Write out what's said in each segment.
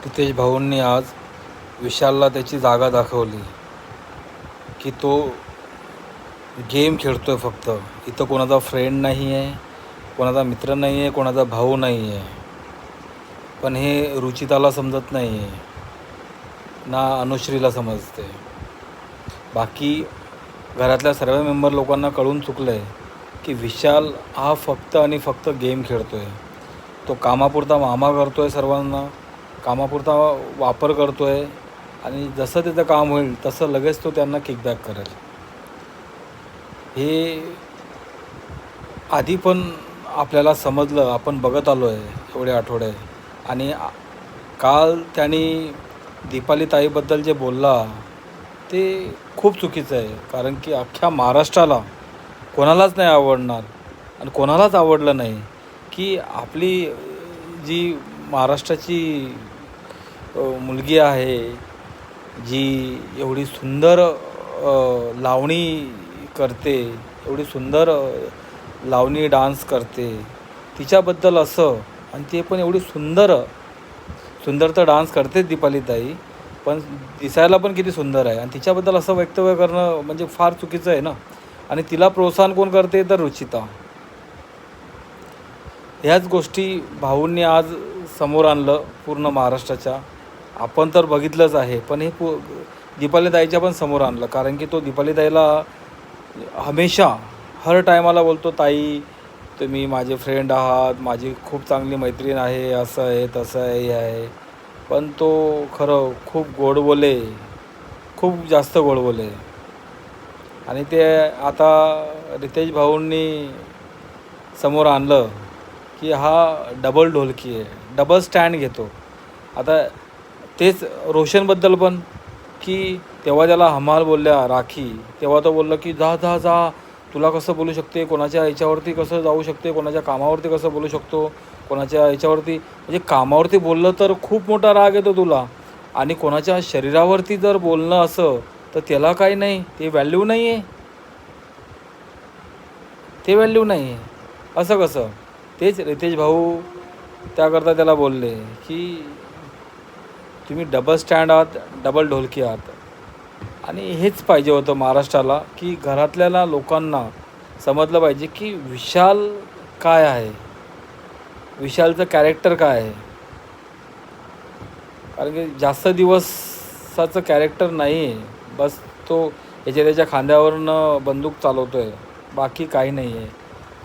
रितेश भाऊंनी आज विशालला त्याची जागा दाखवली की तो गेम खेळतोय. फक्त इथं कोणाचा फ्रेंड नाही आहे, कोणाचा मित्र नाही आहे, कोणाचा भाऊ नाही आहे. पण हे रुचिताला समजत नाही आहे ना, अनुश्रीला समजते. बाकी घरातल्या सर्व मेंबर लोकांना कळून चुकलं आहे की विशाल हा फक्त आणि फक्त गेम खेळतो आहे. तो कामापुरता मामा करतो आहे, सर्वांना कामापुरता वापर करतो आहे आणि जसं त्याचं काम होईल तसं लगेच तो त्यांना किकबॅक करेल. हे आधी पण आपल्याला समजलं, आपण बघत आलो आहे एवढे आठवडे. आणि काल त्यांनी दीपाली ताईबद्दल जे बोलला ते खूप चुकीचं आहे. कारण की अख्ख्या महाराष्ट्राला कोणालाच नाही आवडणार आणि कोणालाच आवडलं नाही की आपली जी महाराष्ट्राची मुलगी आहे, जी एवढी सुंदर लावणी करते, एवढी सुंदर लावणी डान्स करते, तिच्याबद्दल असं. आणि ते पण एवढी सुंदर तर डान्स करतेच दीपाली ताई, पण दिसायला पण किती सुंदर आहे. आणि तिच्याबद्दल असं वक्तव्य करणं म्हणजे फार चुकीचं आहे ना. आणि तिला प्रोत्साहन कोण करते तर रुचिता. ह्याच गोष्टी भाऊंनी आज समोर आणलं पूर्ण महाराष्ट्राच्या. आपण तर बघितलंच आहे, पण हे दीपाली ताईच्या पण समोर आणलं. कारण की तो दीपाली ताईला हमेशा हर टायमाला बोलतो, ताई तुम्ही माझे फ्रेंड आहात, माझी खूप चांगली मैत्रीण आहे, असं आहे तसं आहे हे आहे. पण तो खरं खूप गोड बोले, खूप जास्त गोड बोले. आणि ते आता रितेश भाऊंनी समोर आणलं की हा डबल ढोलकी आहे, डबल स्टँड घेतो. आता तेच रोशनबद्दल पण, की तेव्हा त्याला हमाल बोलल्या राखी, तेव्हा तो बोलला की जा जा जा, तुला कसं बोलू शकते, कोणाच्या ह्याच्यावरती कसं जाऊ शकते, कोणाच्या कामावरती कसं बोलू शकतो, कोणाच्या ह्याच्यावरती. म्हणजे कामावरती बोललं तर खूप मोठा राग येतो तुला, आणि कोणाच्या शरीरावरती जर बोलणं असं तर त्याला काही नाही, ते व्हॅल्यू नाही आहे, ते व्हॅल्यू नाही आहे. असं कसं? तेच रितेश भाऊ त्याकरता त्याला बोलले की तुम्ही डबल स्टँड आहात, डबल ढोलकी आहात. आणि हेच पाहिजे होतं महाराष्ट्राला, की घरातल्या लोकांना समजलं पाहिजे की विशाल काय आहे, विशालचं कॅरेक्टर काय आहे. कारण की जास्त दिवसाचं कॅरेक्टर नाही आहे. बस तो त्याच्या खांद्यावरनं बंदूक चालवतो आहे, बाकी काही नाही आहे,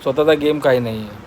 स्वतःचा गेम काही नाही आहे.